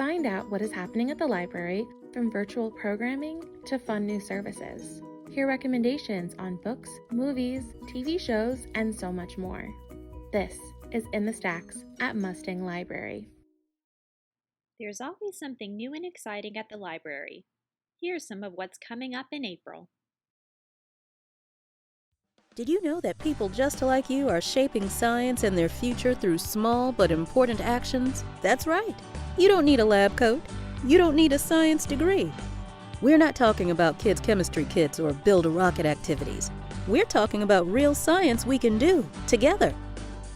Find out what is happening at the library, from virtual programming to fun new services. Hear recommendations on books, movies, TV shows, and so much more. This is In the Stacks at Mustang Library. There's always something new and exciting at the library. Here's some of what's coming up in April. Did you know that people just like you are shaping science and their future through small but important actions? That's right. You don't need a lab coat. You don't need a science degree. We're not talking about kids' chemistry kits or build-a-rocket activities. We're talking about real science we can do together.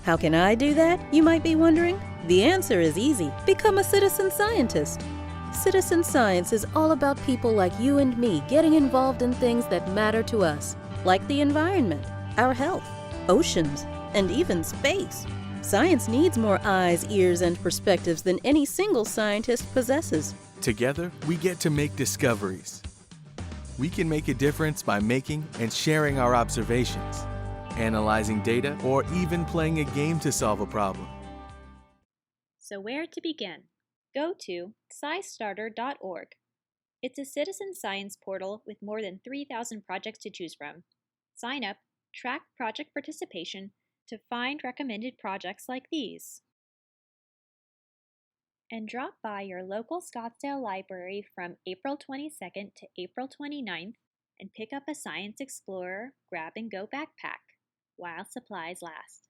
How can I do that, you might be wondering? The answer is easy. Become a citizen scientist. Citizen science is all about people like you and me getting involved in things that matter to us, like the environment, our health, oceans, and even space. Science needs more eyes, ears, and perspectives than any single scientist possesses. Together, we get to make discoveries. We can make a difference by making and sharing our observations, analyzing data, or even playing a game to solve a problem. So where to begin? Go to scistarter.org. It's a citizen science portal with more than 3,000 projects to choose from. Sign up, track project participation to find recommended projects like these. And drop by your local Scottsdale library from April 22nd to April 29th and pick up a Science Explorer grab-and-go backpack while supplies last.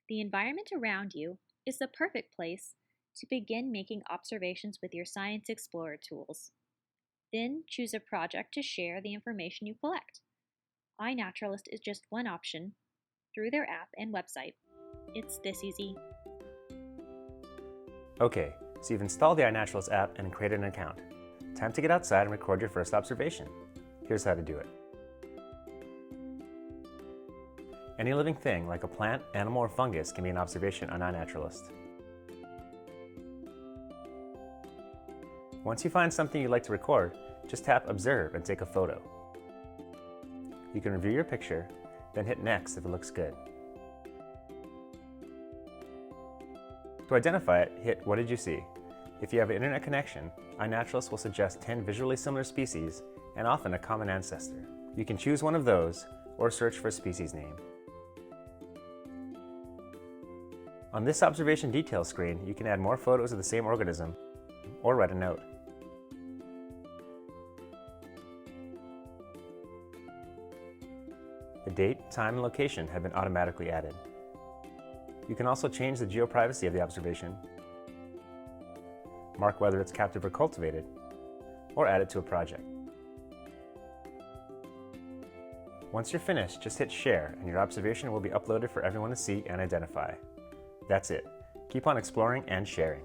The environment around you is the perfect place to begin making observations with your Science Explorer tools. Then choose a project to share the information you collect. iNaturalist is just one option through their app and website. It's this easy. Okay, so you've installed the iNaturals app and created an account. Time to get outside and record your first observation. Here's how to do it. Any living thing, like a plant, animal, or fungus, can be an observation on iNaturalist. Once you find something you'd like to record, just tap Observe and take a photo. You can review your picture, then hit Next if it looks good. To identify it, hit What did you see? If you have an internet connection, iNaturalist will suggest 10 visually similar species and often a common ancestor. You can choose one of those or search for a species name. On this observation details screen, you can add more photos of the same organism or write a note. The date, time, and location have been automatically added. You can also change the geoprivacy of the observation, mark whether it's captive or cultivated, or add it to a project. Once you're finished, just hit Share and your observation will be uploaded for everyone to see and identify. That's it. Keep on exploring and sharing.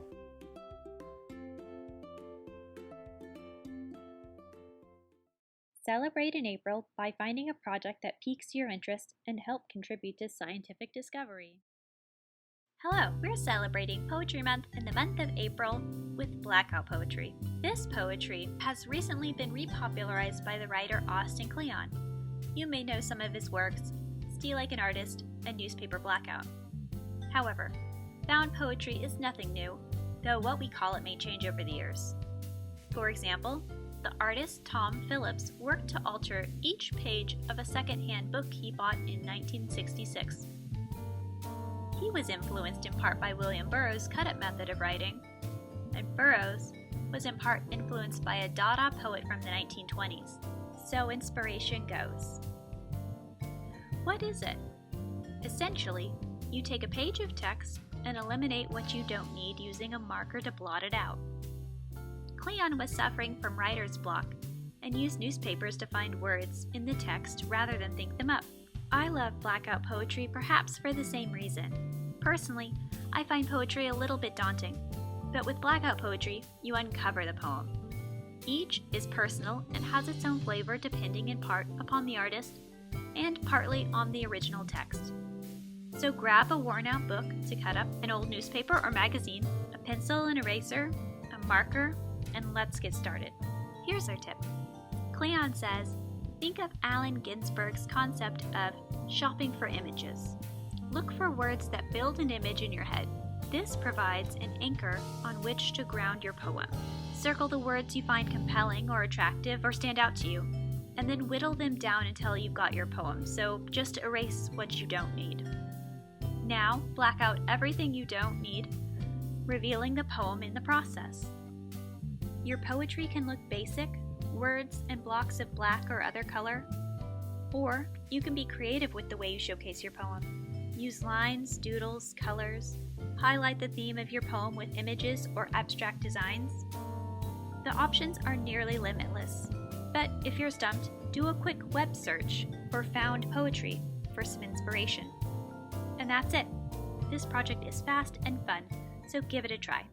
Celebrate in April by finding a project that piques your interest and help contribute to scientific discovery. Hello, we're celebrating Poetry Month in the month of April with Blackout Poetry. This poetry has recently been repopularized by the writer Austin Kleon. You may know some of his works, Steal Like an Artist and Newspaper Blackout. However, found poetry is nothing new, though what we call it may change over the years. For example, the artist Tom Phillips worked to alter each page of a second-hand book he bought in 1966. He was influenced in part by William Burroughs' cut-up method of writing, and Burroughs was in part influenced by a Dada poet from the 1920s. So inspiration goes. What is it? Essentially, you take a page of text and eliminate what you don't need using a marker to blot it out. Kleon was suffering from writer's block and used newspapers to find words in the text rather than think them up. I love Blackout Poetry perhaps for the same reason. Personally, I find poetry a little bit daunting, but with Blackout Poetry, you uncover the poem. Each is personal and has its own flavor depending in part upon the artist and partly on the original text. So grab a worn-out book to cut up, an old newspaper or magazine, a pencil and eraser, a marker, and let's get started. Here's our tip. Kleon says, think of Allen Ginsberg's concept of shopping for images. Look for words that build an image in your head. This provides an anchor on which to ground your poem. Circle the words you find compelling or attractive or stand out to you, and then whittle them down until you've got your poem, so just erase what you don't need. Now, black out everything you don't need, revealing the poem in the process. Your poetry can look basic, words and blocks of black or other color, or you can be creative with the way you showcase your poem. Use lines, doodles, colors, highlight the theme of your poem with images or abstract designs. The options are nearly limitless, but if you're stumped, do a quick web search for found poetry for some inspiration. And that's it. This project is fast and fun, so give it a try.